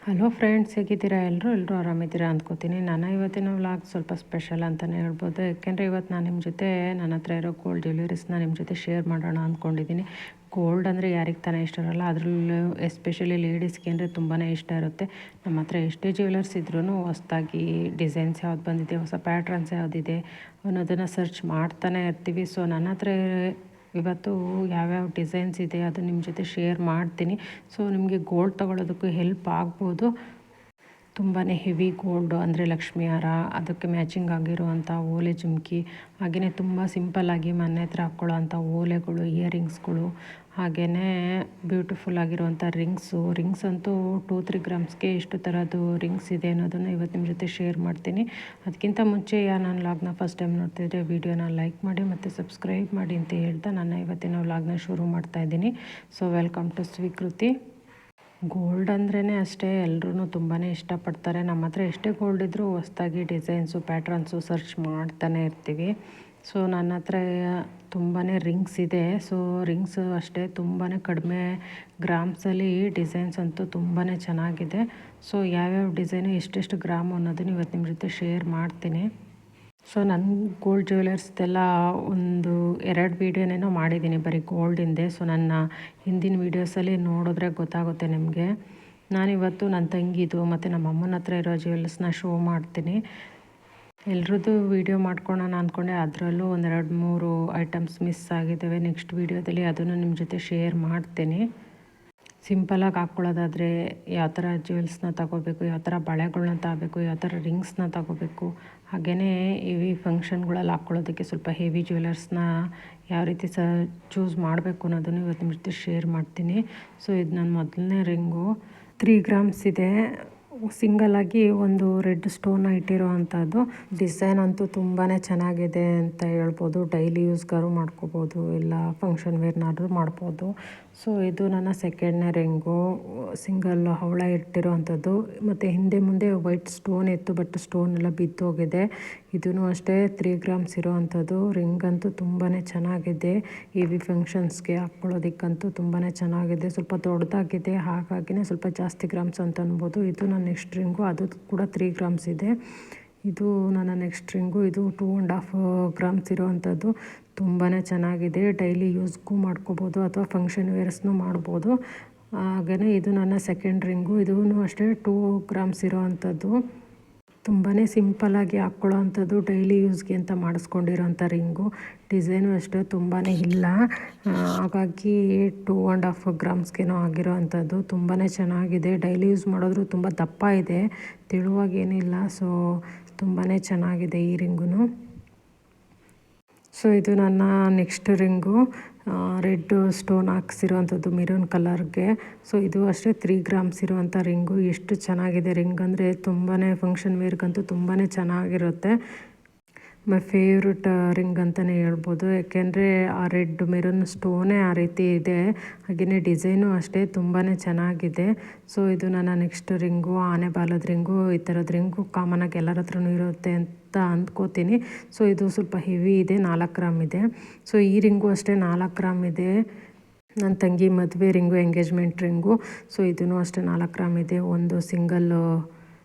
Hello friends, ಹೇಗಿದ್ದೀರಾ? ಎಲ್ಲರೂ ಆರಾಮಿದ್ದೀರಾ ಅಂದ್ಕೋತೀನಿ. ನನ್ನ ಇವತ್ತಿನ ವ್ಲಾಗ್ ಸ್ವಲ್ಪ ಸ್ಪೆಷಲ್ ಅಂತಲೇ ಹೇಳ್ಬೋದು. ಯಾಕೆಂದರೆ ಇವತ್ತು ನಾನು ನಿಮ್ಮ ಜೊತೆ ನನ್ನ ಹತ್ರ ಇರೋ ಗೋಲ್ಡ್ ಜ್ಯುವೆಲರೀಸ್ನ ನಿಮ್ಮ ಜೊತೆ ಶೇರ್ ಮಾಡೋಣ ಅಂದ್ಕೊಂಡಿದ್ದೀನಿ. ಗೋಲ್ಡ್ ಅಂದರೆ ಯಾರಿಗೆ ತಾನೇ ಇಷ್ಟ ಇರೋಲ್ಲ, ಅದರಲ್ಲೂ ಎಸ್ಪೆಷಲಿ ಲೇಡೀಸ್ಗೆ ಅಂದರೆ ತುಂಬಾ ಇಷ್ಟ ಇರುತ್ತೆ. ನಮ್ಮ ಹತ್ರ ಎಷ್ಟೇ ಜ್ಯುವೆಲರ್ಸ್ ಇದ್ರೂ ಹೊಸ್ದಾಗಿ ಡಿಸೈನ್ಸ್ ಯಾವ್ದು ಬಂದಿದೆ, ಹೊಸ ಪ್ಯಾಟ್ರನ್ಸ್ ಯಾವುದಿದೆ ಅನ್ನೋದನ್ನು ಸರ್ಚ್ ಮಾಡ್ತಾನೆ ಇರ್ತೀವಿ. ಸೊ ನನ್ನ ಹತ್ರ ಇವತ್ತು ಯಾವ್ಯಾವ ಡಿಸೈನ್ಸ್ ಇದೆ ಅದು ನಿಮ್ಮ ಜೊತೆ ಶೇರ್ ಮಾಡ್ತೀನಿ. ಸೊ ನಿಮಗೆ ಗೋಲ್ಡ್ ತೊಗೊಳೋದಕ್ಕೂ ಹೆಲ್ಪ್ ಆಗ್ಬೋದು. ತುಂಬಾ ಹೆವಿ ಗೋಲ್ಡು ಅಂದರೆ ಲಕ್ಷ್ಮಿ ಹಾರ, ಅದಕ್ಕೆ ಮ್ಯಾಚಿಂಗ್ ಆಗಿರುವಂಥ ಓಲೆ ಜುಮ್ಕಿ, ಹಾಗೆಯೇ ತುಂಬ ಸಿಂಪಲ್ಲಾಗಿ ಮನೆ ಹತ್ರ ಹಾಕ್ಕೊಳ್ಳೋ ಅಂಥ ಓಲೆಗಳು, ಇಯರಿಂಗ್ಸ್ಗಳು, ಹಾಗೆಯೇ ಬ್ಯೂಟಿಫುಲ್ ಆಗಿರುವಂಥ ರಿಂಗ್ಸ್ ಅಂತೂ 2-3 ಗ್ರಾಮ್ಸ್ಗೆ ಎಷ್ಟು ಥರದ್ದು ರಿಂಗ್ಸ್ ಇದೆ ಅನ್ನೋದನ್ನು ಇವತ್ತು ನಿಮ್ಮ ಜೊತೆ ಶೇರ್ ಮಾಡ್ತೀನಿ. ಅದಕ್ಕಿಂತ ಮುಂಚೆ ನನ್ನ ವ್ಲಾಗ್ನ ಫಸ್ಟ್ ಟೈಮ್ ನೋಡ್ತಿದ್ರೆ ವಿಡಿಯೋನ ಲೈಕ್ ಮಾಡಿ ಮತ್ತು ಸಬ್ಸ್ಕ್ರೈಬ್ ಮಾಡಿ ಅಂತ ಹೇಳ್ತಾ ನನ್ನ ಇವತ್ತಿನ ವ್ಲಾಗ್ನ ಶುರು ಮಾಡ್ತಾಯಿದ್ದೀನಿ. ಸೊ ವೆಲ್ಕಮ್ ಟು ಸ್ವೀಕೃತಿ. ಗೋಲ್ಡ್ ಅಂದ್ರೇ ಅಷ್ಟೇ, ಎಲ್ಲರೂ ತುಂಬಾ ಇಷ್ಟಪಡ್ತಾರೆ. ನಮ್ಮ ಹತ್ರ ಎಷ್ಟೇ ಗೋಲ್ಡ್ ಇದ್ದರೂ ಹೊಸ್ದಾಗಿ ಡಿಸೈನ್ಸು ಪ್ಯಾಟ್ರನ್ಸು ಸರ್ಚ್ ಮಾಡ್ತಾನೆ ಇರ್ತೀವಿ. ಸೊ ನನ್ನ ಹತ್ರ ತುಂಬಾ ರಿಂಗ್ಸ್ ಇದೆ. ಸೊ ರಿಂಗ್ಸು ಅಷ್ಟೇ ತುಂಬಾ ಕಡಿಮೆ ಗ್ರಾಮ್ಸಲ್ಲಿ ಡಿಸೈನ್ಸ್ ಅಂತೂ ತುಂಬಾ ಚೆನ್ನಾಗಿದೆ. ಸೊ ಯಾವ್ಯಾವ ಡಿಸೈನು ಎಷ್ಟೆಷ್ಟು ಗ್ರಾಮು ಅನ್ನೋದನ್ನು ಇವತ್ತು ನಿಮ್ಮ ಜೊತೆ ಶೇರ್ ಮಾಡ್ತೀನಿ. ಸೊ ನನ್ನ ಗೋಲ್ಡ್ ಜ್ಯುವೆಲರ್ಸ್ದೆಲ್ಲ 1-2 ವೀಡಿಯೋನೇನೋ ಮಾಡಿದ್ದೀನಿ ಬರೀ ಗೋಲ್ಡಿಂದೆ. ಸೊ ನನ್ನ ಹಿಂದಿನ ವೀಡಿಯೋಸಲ್ಲಿ ನೋಡಿದ್ರೆ ಗೊತ್ತಾಗುತ್ತೆ ನಿಮಗೆ. ನಾನಿವತ್ತು ನನ್ನ ತಂಗಿದು ಮತ್ತು ನಮ್ಮ ಅಮ್ಮನ ಹತ್ರ ಇರೋ ಜ್ಯುವೆಲರ್ಸ್ನ ಶೋ ಮಾಡ್ತೀನಿ. ಎಲ್ರದ್ದು ವೀಡಿಯೋ ಮಾಡ್ಕೊಳ್ಳೋಣ ಅಂದ್ಕೊಂಡೆ, ಅದರಲ್ಲೂ 1-2-3 ಐಟಮ್ಸ್ ಮಿಸ್ ಆಗಿದ್ದಾವೆ. ನೆಕ್ಸ್ಟ್ ವೀಡಿಯೋದಲ್ಲಿ ಅದನ್ನು ನಿಮ್ಮ ಜೊತೆ ಶೇರ್ ಮಾಡ್ತೀನಿ. ಸಿಂಪಲಾಗಿ ಹಾಕ್ಕೊಳ್ಳೋದಾದರೆ ಯಾವ ಥರ ಜ್ಯುವೆಲ್ಸ್ನ ತಗೋಬೇಕು, ಯಾವ ಥರ ಬಳೆಗಳ್ನ ತಗೋಬೇಕು, ಯಾವ ಥರ ರಿಂಗ್ಸ್ನ ತಗೋಬೇಕು, ಹಾಗೆಯೇ ಹೆವಿ ಫಂಕ್ಷನ್ಗಳಲ್ಲಿ ಹಾಕ್ಕೊಳ್ಳೋದಕ್ಕೆ ಸ್ವಲ್ಪ ಹೆವಿ ಜ್ಯುವೆಲರ್ಸ್ನ ಯಾವ ರೀತಿ ಚೂಸ್ ಮಾಡಬೇಕು ಅನ್ನೋದನ್ನು ಇವತ್ತು ನಿಮ್ಮ ಜೊತೆ ಶೇರ್ ಮಾಡ್ತೀನಿ. ಸೊ ಇದು ನನ್ನ ಮೊದಲನೇ ರಿಂಗು, 3 ಗ್ರಾಮ್ಸ್ ಇದೆ. ಸಿಂಗಲಾಗಿ ಒಂದು ರೆಡ್ ಸ್ಟೋನ್ನ ಇಟ್ಟಿರೋ ಅಂಥದ್ದು. ಡಿಸೈನ್ ಅಂತೂ ತುಂಬಾ ಚೆನ್ನಾಗಿದೆ ಅಂತ ಹೇಳ್ಬೋದು. ಡೈಲಿ ಯೂಸ್ಗಾರು ಮಾಡ್ಕೋಬೋದು, ಇಲ್ಲ ಫಂಕ್ಷನ್ ವೇರ್ನಾದ್ರೂ ಮಾಡ್ಬೋದು. ಸೊ ಇದು ನನ್ನ ಸೆಕೆಂಡ್ನೇ ರಿಂಗು, ಸಿಂಗಲ್ ಹವಳ ಇಟ್ಟಿರೋ ಅಂಥದ್ದು. ಮತ್ತು ಹಿಂದೆ ಮುಂದೆ ವೈಟ್ ಸ್ಟೋನ್ ಇತ್ತು, ಬಟ್ ಸ್ಟೋನ್ ಎಲ್ಲ ಬಿದ್ದೋಗಿದೆ. ಇದೂ ಅಷ್ಟೇ 3 ಗ್ರಾಮ್ಸ್ ಇರೋ ಅಂಥದ್ದು. ರಿಂಗ್ ಅಂತೂ ತುಂಬಾ ಚೆನ್ನಾಗಿದೆ. ಹೆವಿ ಫಂಕ್ಷನ್ಸ್ಗೆ ಹಾಕ್ಕೊಳ್ಳೋದಕ್ಕಂತೂ ತುಂಬಾ ಚೆನ್ನಾಗಿದೆ. ಸ್ವಲ್ಪ ದೊಡ್ಡದಾಗಿದೆ, ಹಾಗಾಗಿನೇ ಸ್ವಲ್ಪ ಜಾಸ್ತಿ ಗ್ರಾಮ್ಸ್ ಅಂತ ಅನ್ಬೋದು. ಇದು ನನ್ನ ನೆಕ್ಸ್ಟ್ ರಿಂಗು, ಅದು ಕೂಡ 3 ಗ್ರಾಮ್ಸ್ ಇದೆ. ಇದು ನನ್ನ ನೆಕ್ಸ್ಟ್ ರಿಂಗು, ಇದು 2.5 ಗ್ರಾಮ್ಸ್ ಇರೋವಂಥದ್ದು. ತುಂಬಾ ಚೆನ್ನಾಗಿದೆ. ಡೈಲಿ ಯೂಸ್ಗೂ ಮಾಡ್ಕೋಬೋದು ಅಥವಾ ಫಂಕ್ಷನ್ ವೇರ್ಸ್ನೂ ಮಾಡ್ಬೋದು. ಹಾಗೆಯೇ ಇದು ನನ್ನ ಸೆಕೆಂಡ್ ರಿಂಗು, ಇದೂ ಅಷ್ಟೇ 2 ಗ್ರಾಮ್ಸ್ ಇರೋ ಅಂಥದ್ದು. ತುಂಬಾ ಸಿಂಪಲ್ಲಾಗಿ ಹಾಕ್ಕೊಳ್ಳೋ ಅಂಥದ್ದು, ಡೈಲಿ ಯೂಸ್ಗೆ ಅಂತ ಮಾಡಿಸ್ಕೊಂಡಿರೋಂಥ ರಿಂಗು. ಡಿಸೈನು ಅಷ್ಟೇ ತುಂಬಾ ಇಲ್ಲ, ಹಾಗಾಗಿ 2.5 ಗ್ರಾಮ್ಸ್ಗೇನೋ ಆಗಿರೋ ಅಂಥದ್ದು. ತುಂಬಾ ಚೆನ್ನಾಗಿದೆ. ಡೈಲಿ ಯೂಸ್ ಮಾಡಿದ್ರು ತುಂಬ ದಪ್ಪ ಇದೆ, ತೆಳುವಾಗೇನಿಲ್ಲ. ಸೊ ತುಂಬಾ ಚೆನ್ನಾಗಿದೆ ಈ ರಿಂಗು. ಸೊ ಇದು ನನ್ನ ನೆಕ್ಸ್ಟ್ ರಿಂಗು, ರೆಡ್ ಸ್ಟೋನ್ ಹಾಕ್ಸಿರೋವಂಥದ್ದು ಮೆರೂನ್ ಕಲರ್ಗೆ. ಸೊ ಇದು ಅಷ್ಟೇ 3 ಗ್ರಾಮ್ಸ್ ಇರುವಂಥ ರಿಂಗು. ಎಷ್ಟು ಚೆನ್ನಾಗಿದೆ ರಿಂಗ್ ಅಂದರೆ ತುಂಬಾ ಫಂಕ್ಷನ್ ವೇರ್ಗಂತೂ ತುಂಬಾ ಚೆನ್ನಾಗಿರುತ್ತೆ. ಮೈ ಫೇವ್ರೆಟ್ ರಿಂಗ್ ಅಂತಲೇ ಹೇಳ್ಬೋದು. ಯಾಕೆಂದರೆ ಆ ರೆಡ್ ಮೆರೂನ್ ಸ್ಟೋನೇ ಆ ರೀತಿ ಇದೆ, ಹಾಗೆಯೇ ಡಿಸೈನು ಅಷ್ಟೇ ತುಂಬಾ ಚೆನ್ನಾಗಿದೆ. ಸೊ ಇದು ನನ್ನ ನೆಕ್ಸ್ಟ್ ರಿಂಗು, ಆನೆ ಬಾಲದ ರಿಂಗು. ಈ ಥರದ ರಿಂಗು ಕಾಮನಾಗಿ ಎಲ್ಲರ ಹತ್ರನೂ ಇರುತ್ತೆ ಅಂತ ಅಂದ್ಕೋತೀನಿ. ಸೊ ಇದು ಸ್ವಲ್ಪ ಹೆವಿ ಇದೆ, 4 ಗ್ರಾಮ್ ಇದೆ. ಸೊ ಈ ರಿಂಗು ಅಷ್ಟೇ 4 ಗ್ರಾಮ್ ಇದೆ. ನನ್ನ ತಂಗಿ ಮದುವೆ ರಿಂಗು, ಎಂಗೇಜ್ಮೆಂಟ್ ರಿಂಗು. ಸೊ ಇದೂ ಅಷ್ಟೇ 4 ಗ್ರಾಮ್ ಇದೆ. ಒಂದು ಸಿಂಗಲ್ಲು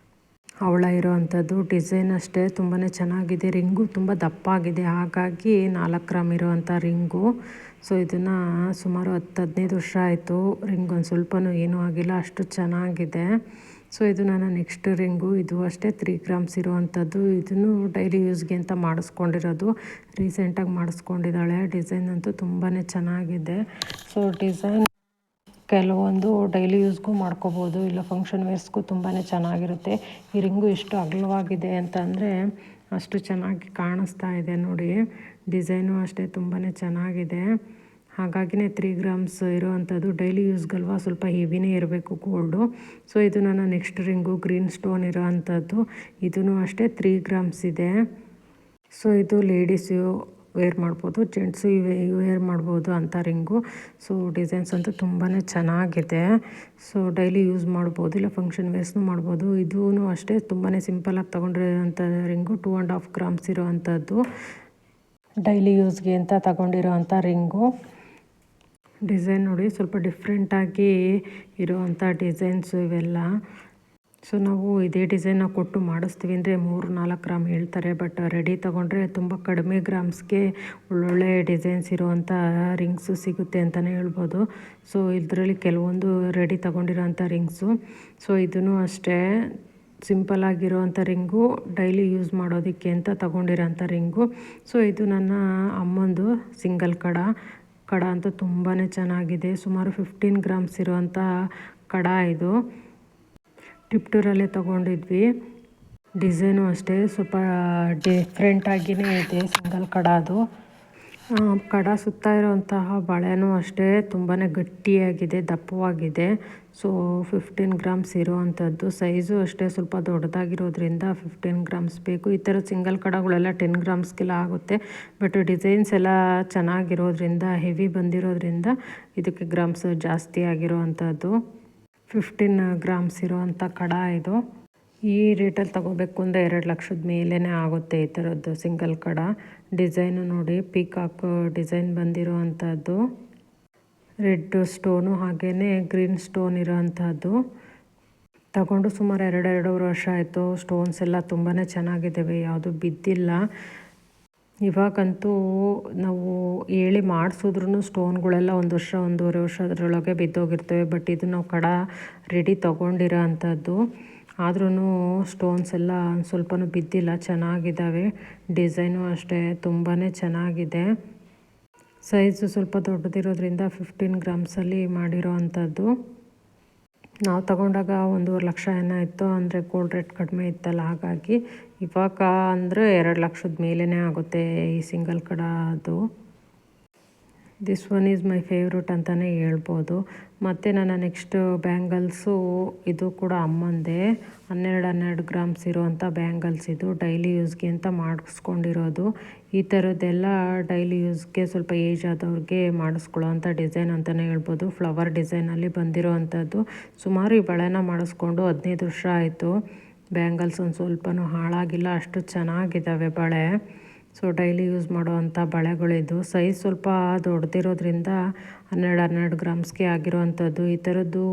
ಹವಳ ಇರೋ ಅಂಥದ್ದು. ಡಿಸೈನ್ ಅಷ್ಟೇ ತುಂಬಾ ಚೆನ್ನಾಗಿದೆ. ರಿಂಗು ತುಂಬ ದಪ್ಪ ಆಗಿದೆ, ಹಾಗಾಗಿ 4 ಗ್ರಾಮ್ ಇರೋವಂಥ ರಿಂಗು. ಸೊ ಇದನ್ನು ಸುಮಾರು 10-15 ವರ್ಷ ಆಯಿತು. ರಿಂಗ್ ಒಂದು ಸ್ವಲ್ಪನೂ ಏನೂ ಆಗಿಲ್ಲ, ಅಷ್ಟು ಚೆನ್ನಾಗಿದೆ. ಸೊ ಇದು ನನ್ನ ನೆಕ್ಸ್ಟ್ ರಿಂಗು, ಇದು ಅಷ್ಟೇ 3 ಗ್ರಾಮ್ಸ್ ಇರೋವಂಥದ್ದು. ಇದನ್ನು ಡೈಲಿ ಯೂಸ್ಗೆ ಅಂತ ಮಾಡಿಸ್ಕೊಂಡಿರೋದು, ರೀಸೆಂಟಾಗಿ ಮಾಡಿಸ್ಕೊಂಡಿದ್ದಾಳೆ. ಡಿಸೈನ್ ಅಂತೂ ತುಂಬಾ ಚೆನ್ನಾಗಿದೆ. ಸೊ ಡಿಸೈನ್ ಕೆಲವೊಂದು ಡೈಲಿ ಯೂಸ್ಗೂ ಮಾಡ್ಕೋಬೋದು, ಇಲ್ಲ ಫಂಕ್ಷನ್ ವೇರ್ಸ್ಗೂ ತುಂಬಾ ಚೆನ್ನಾಗಿರುತ್ತೆ. ಈ ರಿಂಗು ಎಷ್ಟು ಅಗಲವಾಗಿದೆ ಅಂತಂದರೆ ಅಷ್ಟು ಚೆನ್ನಾಗಿ ಕಾಣಿಸ್ತಾ ಇದೆ ನೋಡಿ. ಡಿಸೈನು ಅಷ್ಟೇ ತುಂಬಾ ಚೆನ್ನಾಗಿದೆ, ಹಾಗಾಗಿನೇ 3 ಗ್ರಾಮ್ಸ್ ಇರೋವಂಥದ್ದು. ಡೈಲಿ ಯೂಸ್ಗಲ್ವ ಸ್ವಲ್ಪ ಹೆವಿನೇ ಇರಬೇಕು ಗೋಲ್ಡು. ಸೊ ಇದು ನನ್ನ ನೆಕ್ಸ್ಟ್ ರಿಂಗು, ಗ್ರೀನ್ ಸ್ಟೋನ್ ಇರೋ ಅಂಥದ್ದು. ಇದೂ ಅಷ್ಟೇ 3 ಗ್ರಾಮ್ಸ್ ಇದೆ. ಸೊ ಇದು ಲೇಡೀಸು ವೇರ್ ಮಾಡ್ಬೋದು, ಜೆಂಟ್ಸು ವೇರ್ ಮಾಡ್ಬೋದು ಅಂಥ ರಿಂಗು. ಸೊ ಡಿಸೈನ್ಸ್ ಅಂತೂ ತುಂಬಾ ಚೆನ್ನಾಗಿದೆ. ಸೊ ಡೈಲಿ ಯೂಸ್ ಮಾಡ್ಬೋದು, ಇಲ್ಲ ಫಂಕ್ಷನ್ ವೇರ್ಸ್ನೂ ಮಾಡ್ಬೋದು. ಇದೂ ಅಷ್ಟೇ ತುಂಬಾ ಸಿಂಪಲಾಗಿ ತೊಗೊಂಡಿರೋಂಥ ರಿಂಗು, 2.5 ಗ್ರಾಮ್ಸ್ ಇರೋ ಅಂಥದ್ದು. ಡೈಲಿ ಯೂಸ್ಗೆ ಅಂತ ತಗೊಂಡಿರೋ ಅಂಥ ರಿಂಗು. ಡಿಸೈನ್ ನೋಡಿ, ಸ್ವಲ್ಪ ಡಿಫ್ರೆಂಟಾಗಿ ಇರೋವಂಥ ಡಿಸೈನ್ಸು ಇವೆಲ್ಲ. ಸೊ ನಾವು ಇದೇ ಡಿಸೈನ್ನ ಕೊಟ್ಟು ಮಾಡಿಸ್ತೀವಿ ಅಂದರೆ 3-4 ಗ್ರಾಮ್ ಹೇಳ್ತಾರೆ. ಬಟ್ ರೆಡಿ ತೊಗೊಂಡ್ರೆ ತುಂಬ ಕಡಿಮೆ ಗ್ರಾಮ್ಸ್ಗೆ ಒಳ್ಳೊಳ್ಳೆ ಡಿಸೈನ್ಸ್ ಇರೋವಂಥ ರಿಂಗ್ಸು ಸಿಗುತ್ತೆ ಅಂತಲೇ ಹೇಳ್ಬೋದು. ಸೊ ಇದರಲ್ಲಿ ಕೆಲವೊಂದು ರೆಡಿ ತೊಗೊಂಡಿರೋಂಥ ರಿಂಗ್ಸು. ಸೊ ಇದೂ ಅಷ್ಟೇ ಸಿಂಪಲ್ ಆಗಿರೋವಂಥ ರಿಂಗು, ಡೈಲಿ ಯೂಸ್ ಮಾಡೋದಕ್ಕೆ ಅಂತ ತೊಗೊಂಡಿರೋಂಥ ರಿಂಗು. ಸೊ ಇದು ನನ್ನ ಅಮ್ಮಂದು ಸಿಂಗಲ್ ಕಡ ಅಂತೂ ತುಂಬಾ ಚೆನ್ನಾಗಿದೆ. ಸುಮಾರು 15 ಗ್ರಾಮ್ಸ್ ಇರೋವಂಥ ಕಡ ಇದು. ಟಿಪ್ಟೂರಲ್ಲೇ ತೊಗೊಂಡಿದ್ವಿ. ಡಿಸೈನು ಅಷ್ಟೇ ಸ್ವಲ್ಪ ಡಿಫ್ರೆಂಟಾಗಿಯೇ ಇದೆ ಸಿಂಗಲ್ ಕಡ ಅದು. ಕಡ ಸುತ್ತ ಇರೋವಂತಹ ಬಳೆನೂ ಅಷ್ಟೇ ತುಂಬಾ ಗಟ್ಟಿಯಾಗಿದೆ, ದಪ್ಪವಾಗಿದೆ. ಸೊ 15 ಗ್ರಾಮ್ಸ್ ಇರೋವಂಥದ್ದು. ಸೈಜು ಅಷ್ಟೇ ಸ್ವಲ್ಪ ದೊಡ್ಡದಾಗಿರೋದ್ರಿಂದ 15 ಗ್ರಾಮ್ಸ್ ಬೇಕು. ಈ ಥರ ಸಿಂಗಲ್ ಕಡಗಳೆಲ್ಲ 10 ಗ್ರಾಮ್ಸ್ಗೆಲ್ಲ ಆಗುತ್ತೆ. ಬಟ್ ಡಿಸೈನ್ಸ್ ಎಲ್ಲ ಚೆನ್ನಾಗಿರೋದ್ರಿಂದ, ಹೆವಿ ಬಂದಿರೋದ್ರಿಂದ ಇದಕ್ಕೆ ಗ್ರಾಮ್ಸ್ ಜಾಸ್ತಿ ಆಗಿರೋವಂಥದ್ದು. 15 ಗ್ರಾಮ್ಸ್ ಇರೋವಂಥ ಕಡ ಇದು. ಈ ರೇಟಲ್ಲಿ ತೊಗೋಬೇಕು ಅಂದರೆ 2 ಲಕ್ಷದ ಮೇಲೇ ಆಗುತ್ತೆ ಈ ಥರದ್ದು ಸಿಂಗಲ್ ಕಡ. ಡಿಸೈನು ನೋಡಿ, ಪೀಕಾಕ್ ಡಿಸೈನ್ ಬಂದಿರೋವಂಥದ್ದು, ರೆಡ್ ಸ್ಟೋನು ಹಾಗೆಯೇ ಗ್ರೀನ್ ಸ್ಟೋನ್ ಇರೋವಂಥದ್ದು. ತಗೊಂಡು ಸುಮಾರು 2-2.5 ವರ್ಷ ಆಯಿತು. ಸ್ಟೋನ್ಸ್ ಎಲ್ಲ ತುಂಬಾ ಚೆನ್ನಾಗಿದ್ದಾವೆ, ಯಾವುದು ಬಿದ್ದಿಲ್ಲ. ಇವಾಗಂತೂ ನಾವು ಹೇಳಿ ಮಾಡಿಸಿದ್ರೂ ಸ್ಟೋನ್ಗಳೆಲ್ಲ 1 ವರ್ಷ 1.5 ವರ್ಷದರೊಳಗೆ ಬಿದ್ದೋಗಿರ್ತವೆ. ಬಟ್ ಇದು ನಾವು ಕಡ ರೆಡಿ ತೊಗೊಂಡಿರೋ ಅಂಥದ್ದು. ಆದ್ರೂ ಸ್ಟೋನ್ಸ್ ಎಲ್ಲ ಸ್ವಲ್ಪನೂ ಬಿದ್ದಿಲ್ಲ, ಚೆನ್ನಾಗಿದ್ದಾವೆ. ಡಿಸೈನು ಅಷ್ಟೇ ತುಂಬಾ ಚೆನ್ನಾಗಿದೆ. ಸೈಜು ಸ್ವಲ್ಪ ದೊಡ್ಡದಿರೋದ್ರಿಂದ 15 ಗ್ರಾಮ್ಸಲ್ಲಿ ಮಾಡಿರೋ ಅಂಥದ್ದು. ನಾವು ತಗೊಂಡಾಗ 1.5 ಲಕ್ಷ ಏನೋ ಇತ್ತು, ಅಂದರೆ ಗೋಲ್ಡ್ ರೇಟ್ ಕಡಿಮೆ ಇತ್ತಲ್ಲ, ಹಾಗಾಗಿ. ಇವಾಗ ಅಂದರೆ 2 ಲಕ್ಷದ ಮೇಲೇ ಆಗುತ್ತೆ ಈ ಸಿಂಗಲ್ ಕಡ ಅದು. This one is my favourite ಅಂತಲೇ ಹೇಳ್ಬೋದು. ಮತ್ತು ನನ್ನ ನೆಕ್ಸ್ಟು ಬ್ಯಾಂಗಲ್ಸು, ಇದು ಕೂಡ ಅಮ್ಮಂದೇ 12 ಗ್ರಾಮ್ಸ್ ಇರೋವಂಥ ಬ್ಯಾಂಗಲ್ಸ್. ಇದು ಡೈಲಿ ಯೂಸ್ಗೆ ಅಂತ ಮಾಡಿಸ್ಕೊಂಡಿರೋದು. ಈ ಥರದ್ದೆಲ್ಲ ಡೈಲಿ ಯೂಸ್ಗೆ ಸ್ವಲ್ಪ ಏಜ್ ಆದವ್ರಿಗೆ ಮಾಡಿಸ್ಕೊಳ್ಳೋ ಅಂಥ ಡಿಸೈನ್ ಅಂತಲೇ ಹೇಳ್ಬೋದು. ಫ್ಲವರ್ ಡಿಸೈನಲ್ಲಿ ಬಂದಿರೋ ಅಂಥದ್ದು. ಸುಮಾರು ಈ ಬಳೆನ ಮಾಡಿಸ್ಕೊಂಡು 15 ವರ್ಷ ಆಯಿತು. ಬ್ಯಾಂಗಲ್ಸ್ ಒಂದು ಸ್ವಲ್ಪನೂ ಹಾಳಾಗಿಲ್ಲ, ಅಷ್ಟು ಚೆನ್ನಾಗಿದ್ದಾವೆ ಬಳೆ. ಸೊ ಡೈಲಿ ಯೂಸ್ ಮಾಡೋವಂಥ ಬಳೆಗಳಿದು. ಸೈಜ್ ಸ್ವಲ್ಪ ದೊಡ್ಡದಿರೋದ್ರಿಂದ 12 ಗ್ರಾಮ್ಸ್ಗೆ ಆಗಿರೋವಂಥದ್ದು. ಈ ಥರದ್ದು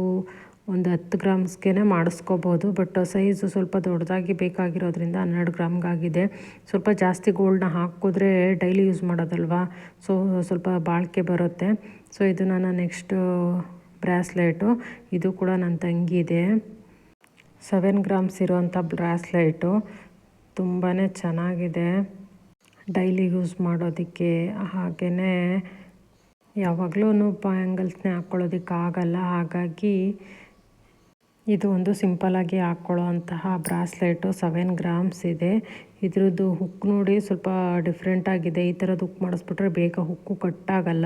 ಒಂದು 10 ಗ್ರಾಮ್ಸ್ಗೆ ಮಾಡಿಸ್ಕೋಬೋದು. ಬಟ್ ಸೈಜು ಸ್ವಲ್ಪ ದೊಡ್ಡದಾಗಿ ಬೇಕಾಗಿರೋದ್ರಿಂದ 12 ಗ್ರಾಮ್ಗಾಗಿದೆ. ಸ್ವಲ್ಪ ಜಾಸ್ತಿ ಗೋಲ್ಡ್ನ ಹಾಕಿದ್ರೆ ಡೈಲಿ ಯೂಸ್ ಮಾಡೋದಲ್ವ, ಸೊ ಸ್ವಲ್ಪ ಬಾಳಿಕೆ ಬರುತ್ತೆ. ಸೊ ಇದು ನನ್ನ ನೆಕ್ಸ್ಟು ಬ್ರಾಸ್ಲೆಟು. ಇದು ಕೂಡ ನನ್ನ ತಂಗಿದೆ. 7 ಗ್ರಾಮ್ಸ್ ಇರೋವಂಥ ಬ್ರಾಸ್ಲೆಟು ತುಂಬಾ ಚೆನ್ನಾಗಿದೆ. ಡೈಲಿ ಯೂಸ್ ಮಾಡೋದಕ್ಕೆ, ಹಾಗೆಯೇ ಯಾವಾಗಲೂ ಬ್ಯಾಂಗಲ್ಸ್ನೇ ಹಾಕ್ಕೊಳ್ಳೋದಕ್ಕಾಗಲ್ಲ. ಹಾಗಾಗಿ ಇದು ಒಂದು ಸಿಂಪಲಾಗಿ ಹಾಕ್ಕೊಳ್ಳೋ ಅಂತಹ ಬ್ರಾಸ್ಲೆಟು. 7 ಗ್ರಾಮ್ಸ್ ಇದೆ. ಇದ್ರದ್ದು ಹುಕ್ ನೋಡಿ ಸ್ವಲ್ಪ ಡಿಫ್ರೆಂಟಾಗಿದೆ. ಈ ಥರದ್ದು ಹುಕ್ ಮಾಡಿಸ್ಬಿಟ್ರೆ ಬೇಗ ಹುಕ್ಕು ಕಟ್ಟಾಗಲ್ಲ.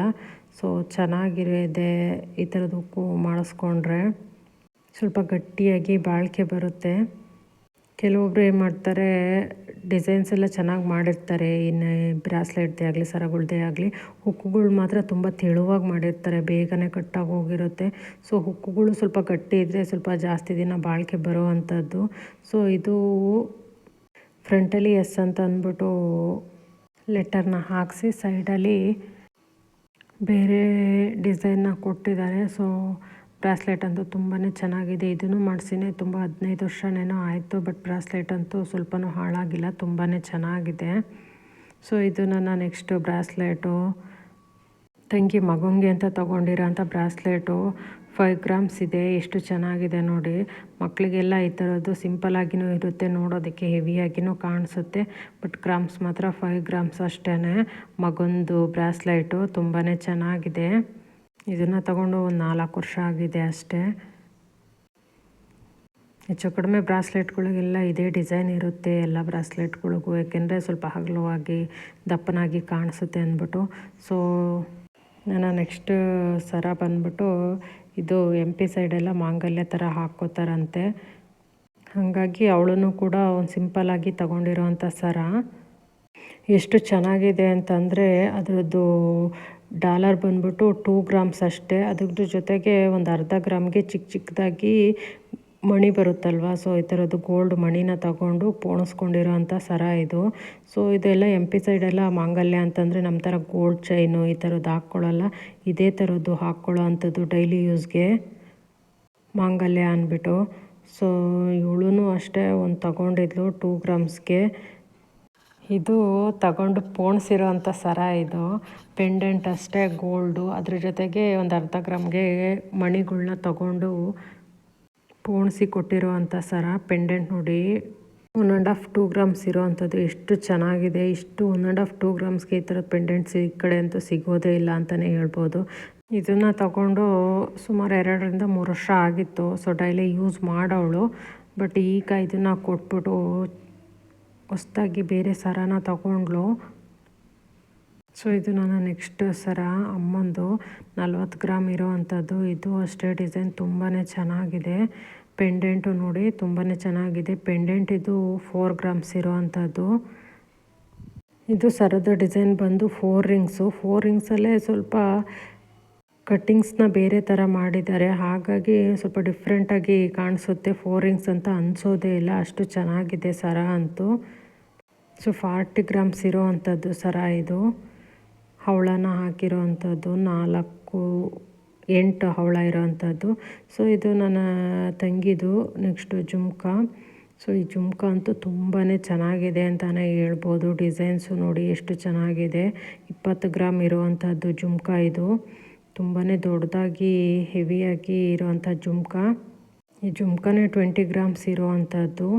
ಸೊ ಚೆನ್ನಾಗಿರೋದೆ ಈ ಥರದ್ದು ಹುಕ್ಕು ಮಾಡಿಸ್ಕೊಂಡ್ರೆ. ಸ್ವಲ್ಪ ಗಟ್ಟಿಯಾಗಿ ಬಾಳಿಕೆ ಬರುತ್ತೆ. ಕೆಲವೊಬ್ರು ಏನು ಮಾಡ್ತಾರೆ, ಡಿಸೈನ್ಸ್ ಎಲ್ಲ ಚೆನ್ನಾಗಿ ಮಾಡಿರ್ತಾರೆ, ಇನ್ನು ಬ್ರಾಸ್ಲೆಟ್ದೇ ಆಗಲಿ ಸರಗಳ್ದೇ ಆಗಲಿ, ಹುಕ್ಕುಗಳು ಮಾತ್ರ ತುಂಬ ತೆಳುವಾಗಿ ಮಾಡಿರ್ತಾರೆ, ಬೇಗನೆ ಕಟ್ಟಾಗಿ ಹೋಗಿರುತ್ತೆ. ಸೊ ಹುಕ್ಕುಗಳು ಸ್ವಲ್ಪ ಗಟ್ಟಿ ಇದ್ದರೆ ಸ್ವಲ್ಪ ಜಾಸ್ತಿ ದಿನ ಬಾಳಿಕೆ ಬರೋ ಅಂಥದ್ದು. ಸೊ ಇದು ಫ್ರಂಟಲ್ಲಿ ಎಸ್ ಅಂತ ಅಂದ್ಬಿಟ್ಟು ಲೆಟರ್ನ ಹಾಕಿಸಿ ಸೈಡಲ್ಲಿ ಬೇರೆ ಡಿಸೈನ್ನ ಕೊಟ್ಟಿದ್ದಾರೆ. ಸೊ ಬ್ರಾಸ್ಲೆಟ್ ಅಂತೂ ತುಂಬಾ ಚೆನ್ನಾಗಿದೆ. ಇದನ್ನು ಮಾಡಿಸಿನೇ ತುಂಬ 15 ವರ್ಷನೇನೋ ಆಯಿತು. ಬಟ್ ಬ್ರಾಸ್ಲೆಟ್ ಅಂತೂ ಸ್ವಲ್ಪನೂ ಹಾಳಾಗಿಲ್ಲ, ತುಂಬಾ ಚೆನ್ನಾಗಿದೆ. ಸೊ ಇದು ನನ್ನ ನೆಕ್ಸ್ಟು ಬ್ರಾಸ್ಲೆಟು. ತಂಗಿ ಮಗಂಗೆ ಅಂತ ತೊಗೊಂಡಿರೋ ಅಂಥ ಬ್ರಾಸ್ಲೆಟು. 5 ಗ್ರಾಮ್ಸ್ ಇದೆ. ಎಷ್ಟು ಚೆನ್ನಾಗಿದೆ ನೋಡಿ. ಮಕ್ಕಳಿಗೆಲ್ಲ ಈ ಥರದ್ದು ಸಿಂಪಲಾಗಿಯೂ ಇರುತ್ತೆ, ನೋಡೋದಕ್ಕೆ ಹೆವಿಯಾಗಿಯೂ ಕಾಣಿಸುತ್ತೆ. ಬಟ್ ಗ್ರಾಮ್ಸ್ ಮಾತ್ರ 5 ಗ್ರಾಮ್ಸ್ ಅಷ್ಟೇ. ಮಗಂದು ಬ್ರಾಸ್ಲೆಟು ತುಂಬಾ ಚೆನ್ನಾಗಿದೆ. ಇದನ್ನು ತಗೊಂಡು ಒಂದು 4 ವರ್ಷ ಆಗಿದೆ ಅಷ್ಟೇ. ಹೆಚ್ಚು ಕಡಿಮೆ ಬ್ರಾಸ್ಲೆಟ್ಗಳಿಗೆಲ್ಲ ಇದೇ ಡಿಸೈನ್ ಇರುತ್ತೆ ಎಲ್ಲ ಬ್ರಾಸ್ಲೆಟ್ಗಳಿಗೂ, ಯಾಕೆಂದರೆ ಸ್ವಲ್ಪ ಹಗಲವಾಗಿ ದಪ್ಪನಾಗಿ ಕಾಣಿಸುತ್ತೆ ಅಂದ್ಬಿಟ್ಟು. ಸೊ ನನ್ನ ನೆಕ್ಸ್ಟ್ ಸರ ಬಂದ್ಬಿಟ್ಟು ಇದು MP ಸೈಡೆಲ್ಲ ಮಾಂಗಲ್ಯ ಥರ ಹಾಕ್ಕೋತಾರಂತೆ. ಹಾಗಾಗಿ ಅವಳೂ ಕೂಡ ಒಂದು ಸಿಂಪಲಾಗಿ ತೊಗೊಂಡಿರೋವಂಥ ಸರ. ಎಷ್ಟು ಚೆನ್ನಾಗಿದೆ ಅಂತಂದರೆ ಅದರದ್ದು ಡಾಲರ್ ಬಂದ್ಬಿಟ್ಟು 2 ಗ್ರಾಮ್ಸ್ ಅಷ್ಟೇ. ಅದ್ರ ಜೊತೆಗೆ ಒಂದು ಅರ್ಧ ಗ್ರಾಮ್ಗೆ ಚಿಕ್ಕದಾಗಿ ಮಣಿ ಬರುತ್ತಲ್ವ, ಸೊ ಈ ಥರದ್ದು ಗೋಲ್ಡ್ ಮಣಿನ ತಗೊಂಡು ಪೋಣಿಸ್ಕೊಂಡಿರೋ ಅಂಥ ಸರ ಇದು. ಸೊ ಇದೆಲ್ಲ MP ಸೈಡೆಲ್ಲ ಮಾಂಗಲ್ಯ ಅಂತಂದರೆ ನಮ್ಮ ಥರ ಗೋಲ್ಡ್ ಚೈನು ಈ ಥರದ್ದು ಹಾಕ್ಕೊಳ್ಳಲ್ಲ. ಇದೇ ಥರದ್ದು ಹಾಕ್ಕೊಳ್ಳೋ ಅಂಥದ್ದು ಡೈಲಿ ಯೂಸ್ಗೆ ಮಾಂಗಲ್ಯ ಅಂದ್ಬಿಟ್ಟು. ಸೊ ಇವಳು ಅಷ್ಟೇ ಒಂದು ತಗೊಂಡಿದ್ಲು 2 ಗ್ರಾಮ್ಸ್ಗೆ. ಇದು ತಗೊಂಡು ಪೋಣಿಸಿರೋ ಅಂಥ ಸರ ಇದು. ಪೆಂಡೆಂಟ್ ಅಷ್ಟೇ ಗೋಲ್ಡು, ಅದ್ರ ಜೊತೆಗೆ ಒಂದು ಅರ್ಧ ಗ್ರಾಮ್ಗೆ ಮಣಿಗಳ್ನ ತಗೊಂಡು ಪೋಣಿಸಿ ಕೊಟ್ಟಿರೋ ಅಂಥ ಸರ. ಪೆಂಡೆಂಟ್ ನೋಡಿ 1.5 2 ಗ್ರಾಮ್ಸ್ ಇರೋ ಅಂಥದ್ದು. ಎಷ್ಟು ಚೆನ್ನಾಗಿದೆ. ಇಷ್ಟು 1.5 2 ಗ್ರಾಮ್ಸ್ಗೆ ಈ ಥರದ ಪೆಂಡೆಂಟ್ಸ್ ಈ ಕಡೆ ಅಂತೂ ಸಿಗೋದೇ ಇಲ್ಲ ಅಂತಲೇ ಹೇಳ್ಬೋದು. ಇದನ್ನು ತಗೊಂಡು ಸುಮಾರು 2ರಿಂದ 3 ವರ್ಷ ಆಗಿತ್ತು. ಸೊ ಡೈಲಿ ಯೂಸ್ ಮಾಡೋಳು. ಬಟ್ ಈಗ ಇದನ್ನು ಕೊಟ್ಬಿಟ್ಟು ಹೊಸ್ದಾಗಿ ಬೇರೆ ಸರನ ತಗೊಂಡ್ಳು. ಸೊ ಇದು ನನ್ನ ನೆಕ್ಸ್ಟ್ ಸರ ಅಮ್ಮಂದು 40 ಗ್ರಾಮ್ ಇರೋ ಅಂಥದ್ದು. ಇದು ಅಷ್ಟೇ ಡಿಸೈನ್ ತುಂಬಾ ಚೆನ್ನಾಗಿದೆ. ಪೆಂಡೆಂಟು ನೋಡಿ ತುಂಬಾ ಚೆನ್ನಾಗಿದೆ. ಪೆಂಡೆಂಟ್ ಇದು 4 ಗ್ರಾಮ್ಸ್ ಇರೋ ಅಂಥದ್ದು. ಇದು ಸರದ ಡಿಸೈನ್ ಬಂದು 4 ರಿಂಗ್ಸು. 4 ರಿಂಗ್ಸಲ್ಲೇ ಸ್ವಲ್ಪ ಕಟ್ಟಿಂಗ್ಸ್ನ ಬೇರೆ ಥರ ಮಾಡಿದ್ದಾರೆ. ಹಾಗಾಗಿ ಸ್ವಲ್ಪ ಡಿಫ್ರೆಂಟಾಗಿ ಕಾಣಿಸುತ್ತೆ. 4 ರಿಂಗ್ಸ್ ಅಂತ ಅನಿಸೋದೇ ಇಲ್ಲ, ಅಷ್ಟು ಚೆನ್ನಾಗಿದೆ ಸರ ಅಂತೂ. ಸೊ 40 ಗ್ರಾಮ್ಸ್ ಇರೋ ಅಂಥದ್ದು ಸರ ಇದು. ಹವಳನ ಹಾಕಿರೋ ಅಂಥದ್ದು 8 ಹವಳ ಇರೋ ಅಂಥದ್ದು. ಸೊ ಇದು ನನ್ನ ತಂಗಿದು. ನೆಕ್ಸ್ಟು ಜುಮ್ಕ. ಸೊ ಈ ಜುಮ್ಕ ಅಂತೂ ತುಂಬಾ ಚೆನ್ನಾಗಿದೆ ಅಂತಲೇ ಹೇಳ್ಬೋದು. ಡಿಸೈನ್ಸು ನೋಡಿ ಎಷ್ಟು ಚೆನ್ನಾಗಿದೆ. 20 ಗ್ರಾಮ್ ಇರುವಂಥದ್ದು ಜುಮ್ಕ ಇದು. ತುಂಬಾ ದೊಡ್ಡದಾಗಿ ಹೆವಿಯಾಗಿ ಇರೋವಂಥ ಜುಮ್ಕ. ಈ ಜುಮ್ಕನೇ 20 ಗ್ರಾಮ್ಸ್ ಇರೋವಂಥದ್ದು.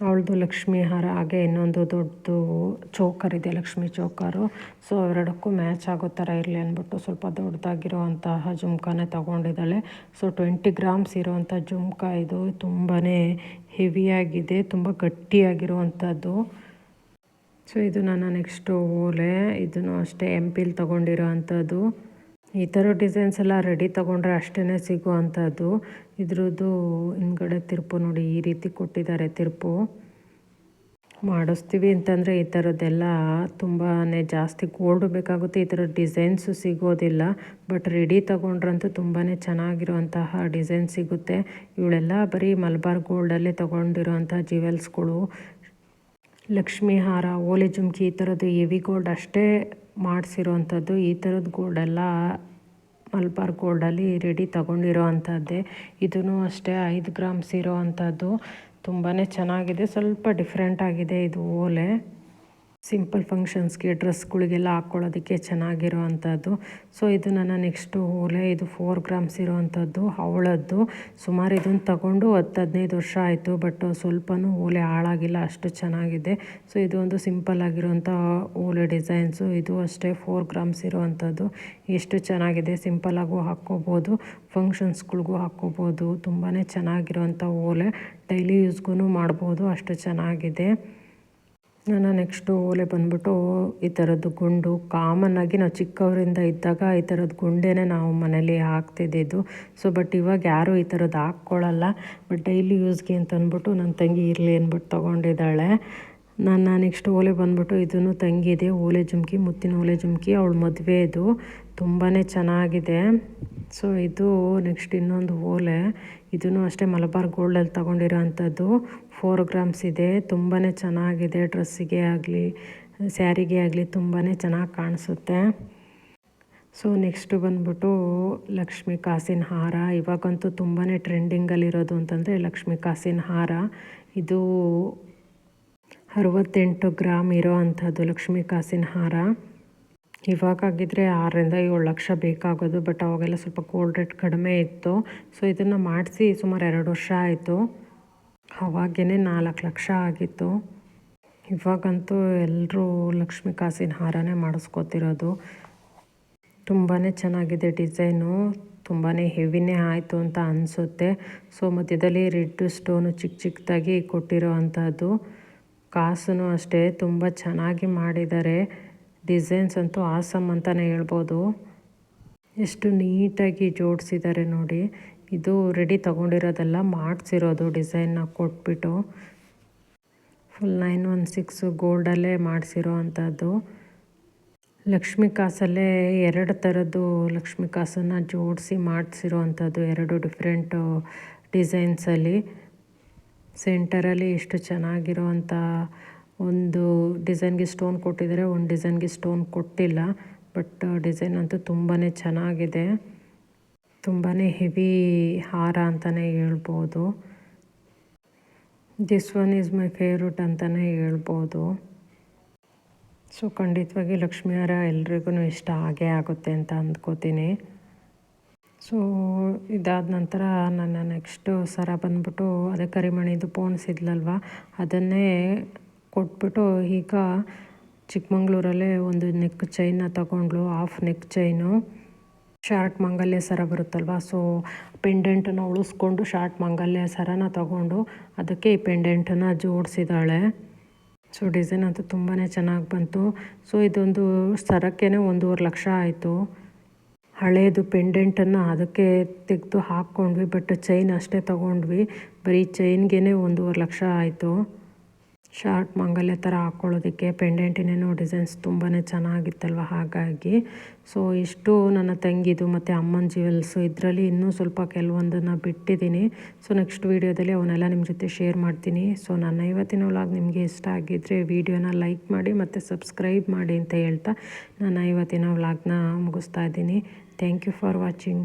ಅವಳದು ಲಕ್ಷ್ಮೀ ಹಾರ, ಹಾಗೆ ಇನ್ನೊಂದು ದೊಡ್ಡದು ಚೋಕರ್ ಇದೆ, ಲಕ್ಷ್ಮೀ ಚೋಕರು. ಸೊ ಎರಡಕ್ಕೂ ಮ್ಯಾಚ್ ಆಗೋ ಥರ ಇರಲಿ ಅಂದ್ಬಿಟ್ಟು ಸ್ವಲ್ಪ ದೊಡ್ಡದಾಗಿರುವಂತಹ ಜುಮ್ಕನೇ ತೊಗೊಂಡಿದ್ದಾಳೆ. ಸೊ 20 ಗ್ರಾಮ್ಸ್ ಇರೋವಂಥ ಜುಮ್ಕ ಇದು. ತುಂಬಾ ಹೆವಿಯಾಗಿದೆ, ತುಂಬ ಗಟ್ಟಿಯಾಗಿರುವಂಥದ್ದು. ಸೊ ಇದು ನನ್ನ ನೆಕ್ಸ್ಟು ಓಲೆ. ಇದನ್ನು ಅಷ್ಟೇ MP ತೊಗೊಂಡಿರೋ ಅಂಥದ್ದು. ಈ ಥರ ಡಿಸೈನ್ಸ್ ಎಲ್ಲ ರೆಡಿ ತೊಗೊಂಡ್ರೆ ಅಷ್ಟೇ ಸಿಗೋ ಅಂಥದ್ದು. ಇದ್ರದ್ದು ಹಿಂದ್ಗಡೆ ತಿರುಪು ನೋಡಿ ಈ ರೀತಿ ಕೊಟ್ಟಿದ್ದಾರೆ. ತಿರುಪು ಮಾಡಿಸ್ತೀವಿ ಅಂತಂದರೆ ಈ ಥರದ್ದೆಲ್ಲ ತುಂಬಾ ಜಾಸ್ತಿ ಗೋಲ್ಡು ಬೇಕಾಗುತ್ತೆ. ಈ ಥರದ ಡಿಸೈನ್ಸು ಸಿಗೋದಿಲ್ಲ. ಬಟ್ ರೆಡಿ ತೊಗೊಂಡ್ರಂತೂ ತುಂಬಾ ಚೆನ್ನಾಗಿರುವಂತಹ ಡಿಸೈನ್ ಸಿಗುತ್ತೆ. ಇವಳೆಲ್ಲ ಬರೀ ಮಲಬಾರ್ ಗೋಲ್ಡಲ್ಲೇ ತೊಗೊಂಡಿರೋಂಥ ಜ್ಯುವೆಲ್ಸ್ಗಳು. ಲಕ್ಷ್ಮೀ ಹಾರ, ಓಲೆ ಜುಮ್ಕಿ ಈ ಥರದ್ದು ಹೆವಿ ಗೋಲ್ಡ್ ಅಷ್ಟೇ ಮಾಡಿಸಿರೋವಂಥದ್ದು. ಈ ಥರದ್ದು ಗೋಲ್ಡೆಲ್ಲ ಮಲ್ಬಾರ್ ಗೋಲ್ಡಲ್ಲಿ ರೆಡಿ ತೊಗೊಂಡಿರೋ ಅಂಥದ್ದೇ. ಇದೂ ಅಷ್ಟೇ 5 ಗ್ರಾಮ್ಸ್ ಇರೋ ಅಂಥದ್ದು. ತುಂಬಾ ಚೆನ್ನಾಗಿದೆ. ಸ್ವಲ್ಪ ಡಿಫ್ರೆಂಟಾಗಿದೆ ಇದು ಓಲೆ. ಸಿಂಪಲ್ ಫಂಕ್ಷನ್ಸ್ಗೆ ಡ್ರೆಸ್ಗಳಿಗೆಲ್ಲ ಹಾಕ್ಕೊಳ್ಳೋದಕ್ಕೆ ಚೆನ್ನಾಗಿರೋ ಅಂಥದ್ದು. ಸೊ ಇದು ನನ್ನ ನೆಕ್ಸ್ಟು ಓಲೆ. ಇದು 4 ಗ್ರಾಮ್ಸ್ ಇರೋವಂಥದ್ದು ಹವಳದ್ದು. ಸುಮಾರು ಇದನ್ನು ತಗೊಂಡು 10-15 ವರ್ಷ ಆಯಿತು. ಬಟ್ ಸ್ವಲ್ಪನೂ ಓಲೆ ಹಾಳಾಗಿಲ್ಲ, ಅಷ್ಟು ಚೆನ್ನಾಗಿದೆ. ಸೊ ಇದು ಒಂದು ಸಿಂಪಲ್ ಆಗಿರೋಂಥ ಓಲೆ ಡಿಸೈನ್ಸು. ಇದು ಅಷ್ಟೇ 4 ಗ್ರಾಮ್ಸ್ ಇರೋವಂಥದ್ದು. ಎಷ್ಟು ಚೆನ್ನಾಗಿದೆ. ಸಿಂಪಲ್ಲಾಗೂ ಹಾಕ್ಕೋಬೋದು, ಫಂಕ್ಷನ್ಸ್ಗಳಿಗೂ ಹಾಕ್ಕೋಬೋದು. ತುಂಬಾ ಚೆನ್ನಾಗಿರೋವಂಥ ಓಲೆ. ಡೈಲಿ ಯೂಸ್ಗೂ ಮಾಡ್ಬೋದು, ಅಷ್ಟು ಚೆನ್ನಾಗಿದೆ. ನನ್ನ ನೆಕ್ಸ್ಟು ಓಲೆ ಬಂದ್ಬಿಟ್ಟು ಈ ಥರದ್ದು ಗುಂಡು. ಕಾಮನ್ನಾಗಿ ನಾವು ಚಿಕ್ಕವರಿಂದ ಇದ್ದಾಗ ಈ ಥರದ್ದು ಗುಂಡೇ ನಾವು ಮನೇಲಿ ಹಾಕ್ತಿದ್ದಿದ್ದು. ಸೊ ಬಟ್ ಇವಾಗ ಯಾರೂ ಈ ಥರದ್ದು ಹಾಕ್ಕೊಳ್ಳಲ್ಲ. ಬಟ್ ಡೈಲಿ ಯೂಸ್ಗೆ ಅಂತ ಅಂದ್ಬಿಟ್ಟು ನನ್ನ ತಂಗಿ ಇರಲಿ ಅಂದ್ಬಿಟ್ಟು ತೊಗೊಂಡಿದ್ದಾಳೆ. ನನ್ನ ನೆಕ್ಸ್ಟ್ ಓಲೆ ಬಂದ್ಬಿಟ್ಟು ಇದನ್ನು ತಂಗಿದೆ ಓಲೆ ಜುಮ್ಕಿ, ಮುತ್ತಿನ ಓಲೆ ಜುಮ್ಕಿ. ಅವಳ ಮದುವೆದು ತುಂಬಾ ಚೆನ್ನಾಗಿದೆ. ಸೊ ಇದು ನೆಕ್ಸ್ಟ್ ಇನ್ನೊಂದು ಓಲೆ. ಇದೂ ಅಷ್ಟೇ ಮಲಬಾರ್ ಗೋಲ್ಡಲ್ಲಿ ತೊಗೊಂಡಿರೋ ಅಂಥದ್ದು. 4 ಗ್ರಾಮ್ಸ್ ಇದೆ. ತುಂಬಾ ಚೆನ್ನಾಗಿದೆ. ಡ್ರೆಸ್ಸಿಗೆ ಆಗಲಿ ಸ್ಯಾರಿಗೆ ಆಗಲಿ ತುಂಬಾ ಚೆನ್ನಾಗಿ ಕಾಣಿಸುತ್ತೆ. ಸೊ ನೆಕ್ಸ್ಟು ಬಂದ್ಬಿಟ್ಟು ಲಕ್ಷ್ಮೀ ಕಾಸಿನ ಹಾರ. ಇವಾಗಂತೂ ತುಂಬಾ ಟ್ರೆಂಡಿಂಗಲ್ಲಿರೋದು ಅಂತಂದರೆ ಲಕ್ಷ್ಮೀ ಕಾಸಿನ ಹಾರ. ಇದು 68 ಗ್ರಾಮ್ ಇರೋ ಅಂಥದ್ದು ಲಕ್ಷ್ಮೀ ಕಾಸಿನ ಹಾರ. ಇವಾಗಾಗಿದ್ದರೆ 6-7 ಲಕ್ಷ ಬೇಕಾಗೋದು. ಬಟ್ ಅವಾಗೆಲ್ಲ ಸ್ವಲ್ಪ ಗೋಲ್ಡ್ ರೇಟ್ ಕಡಿಮೆ ಇತ್ತು. ಸೊ ಇದನ್ನು ಮಾಡಿಸಿ ಸುಮಾರು 2 ವರ್ಷ ಆಯಿತು. ಅವಾಗೇ 4 ಲಕ್ಷ ಆಗಿತ್ತು. ಇವಾಗಂತೂ ಎಲ್ಲರೂ ಲಕ್ಷ್ಮೀ ಕಾಸಿನ ಹಾರನೇ ಮಾಡಿಸ್ಕೊತಿರೋದು. ತುಂಬಾ ಚೆನ್ನಾಗಿದೆ ಡಿಸೈನು. ತುಂಬಾ ಹೆವಿನೇ ಆಯಿತು ಅಂತ ಅನಿಸುತ್ತೆ. ಸೊ ಮಧ್ಯದಲ್ಲಿ ರೆಡ್ ಸ್ಟೋನು ಚಿಕ್ಕ ಚಿಕ್ಕದಾಗಿ ಕೊಟ್ಟಿರೋ ಅಂಥದ್ದು. ಕಾಸೂ ಅಷ್ಟೇ ತುಂಬ ಚೆನ್ನಾಗಿ ಮಾಡಿದ್ದಾರೆ. ಡಿಸೈನ್ಸ್ ಅಂತೂ ಆಸಮ್ ಅಂತಲೇ ಹೇಳ್ಬೋದು. ಎಷ್ಟು ನೀಟಾಗಿ ಜೋಡಿಸಿದ್ದಾರೆ ನೋಡಿ. ಇದು ರೆಡಿ ತೊಗೊಂಡಿರೋದೆಲ್ಲ ಮಾಡಿಸಿರೋದು ಡಿಸೈನ್ನ ಕೊಟ್ಬಿಟ್ಟು. ಫುಲ್ 916 ಗೋಲ್ಡಲ್ಲೇ ಮಾಡಿಸಿರೋ ಅಂಥದ್ದು. ಲಕ್ಷ್ಮೀ ಕಾಸಲ್ಲೇ 2 ಥರದ್ದು ಲಕ್ಷ್ಮೀ ಕಾಸನ್ನು ಜೋಡಿಸಿ ಮಾಡಿಸಿರೋ ಅಂಥದ್ದು. 2 ಡಿಫ್ರೆಂಟು ಡಿಸೈನ್ಸಲ್ಲಿ. ಸೆಂಟರಲ್ಲಿ ಎಷ್ಟು ಚೆನ್ನಾಗಿರೋ ಅಂಥ ಒಂದು ಡಿಸೈನ್ಗೆ ಸ್ಟೋನ್ ಕೊಟ್ಟಿದ್ದಾರೆ, ಒಂದು ಡಿಸೈನ್ಗೆ ಸ್ಟೋನ್ ಕೊಟ್ಟಿಲ್ಲ. ಬಟ್ ಡಿಸೈನ್ ಅಂತೂ ತುಂಬಾ ಚೆನ್ನಾಗಿದೆ. ತುಂಬಾ ಹೆವಿ ಹಾರ ಅಂತಲೇ ಹೇಳ್ಬೋದು. This one is my favourite ಅಂತಲೇ ಹೇಳ್ಬೋದು. ಸೊ ಖಂಡಿತವಾಗಿ ಲಕ್ಷ್ಮೀ ಹಾರ ಎಲ್ರಿಗೂ ಇಷ್ಟ ಆಗೇ ಆಗುತ್ತೆ ಅಂತ ಅಂದ್ಕೋತೀನಿ. ಸೊ ಇದಾದ ನಂತರ ನನ್ನ ನೆಕ್ಸ್ಟು ಸರ ಬಂದ್ಬಿಟ್ಟು ಅದೇ ಕರಿಮಣಿದು ಪೋಣಿಸಿದ್ಲಲ್ವ ಅದನ್ನೇ ಕೊಟ್ಬಿಟ್ಟು ಈಗ ಚಿಕ್ಕಮಂಗ್ಳೂರಲ್ಲೇ ಒಂದು ನೆಕ್ ಚೈನ್ನ ತಗೊಂಡ್ಳು, ಹಾಫ್ ನೆಕ್ ಚೈನು. ಶಾರ್ಟ್ ಮಾಂಗಲ್ಯ ಸರ ಬರುತ್ತಲ್ವ, ಸೊ ಪೆಂಡೆಂಟನ್ನು ಉಳಿಸ್ಕೊಂಡು ಶಾರ್ಟ್ ಮಾಂಗಲ್ಯ ಸರನ ತಗೊಂಡು ಅದಕ್ಕೆ ಈ ಪೆಂಡೆಂಟನ್ನು ಜೋಡಿಸಿದ್ದಾಳೆ. ಸೊ ಡಿಸೈನ್ ಅಂತೂ ತುಂಬಾ ಚೆನ್ನಾಗಿ ಬಂತು. ಸೊ ಇದೊಂದು ಸರಕ್ಕೇ 1.5 ಲಕ್ಷ ಆಯಿತು. ಹಳೇದು ಪೆಂಡೆಂಟನ್ನು ಅದಕ್ಕೆ ತೆಗೆದು ಹಾಕ್ಕೊಂಡ್ವಿ, ಬಟ್ ಚೈನ್ ಅಷ್ಟೇ ತೊಗೊಂಡ್ವಿ. ಬರೀ ಚೈನ್ಗೆ 1.5 ಲಕ್ಷ ಆಯಿತು. ಶಾರ್ಟ್ ಮಾಂಗಲ್ಯ ಥರ ಹಾಕ್ಕೊಳ್ಳೋದಕ್ಕೆ ಪೆಂಡೆಂಟಿನೇನೋ ಡಿಸೈನ್ಸ್ ತುಂಬಾ ಚೆನ್ನಾಗಿತ್ತಲ್ವ, ಹಾಗಾಗಿ. ಸೊ ಇಷ್ಟು ನನ್ನ ತಂಗಿದು ಮತ್ತು ಅಮ್ಮನ ಜ್ಯುವೆಲ್ಸು. ಇದರಲ್ಲಿ ಇನ್ನೂ ಸ್ವಲ್ಪ ಕೆಲವೊಂದನ್ನು ಬಿಟ್ಟಿದ್ದೀನಿ. ಸೊ ನೆಕ್ಸ್ಟ್ ವೀಡಿಯೋದಲ್ಲಿ ಅವನ್ನೆಲ್ಲ ನಿಮ್ಮ ಜೊತೆ ಶೇರ್ ಮಾಡ್ತೀನಿ. ಸೊ ನನ್ನ ಇವತ್ತಿನ ವ್ಲಾಗ್ ನಿಮಗೆ ಇಷ್ಟ ಆಗಿದ್ದರೆ ವಿಡಿಯೋನ ಲೈಕ್ ಮಾಡಿ ಮತ್ತು ಸಬ್ಸ್ಕ್ರೈಬ್ ಮಾಡಿ ಅಂತ ಹೇಳ್ತಾ ನನ್ನ ಇವತ್ತಿನ ವ್ಲಾಗ್ನ ಮುಗಿಸ್ತಾ ಇದ್ದೀನಿ. Thank you for watching.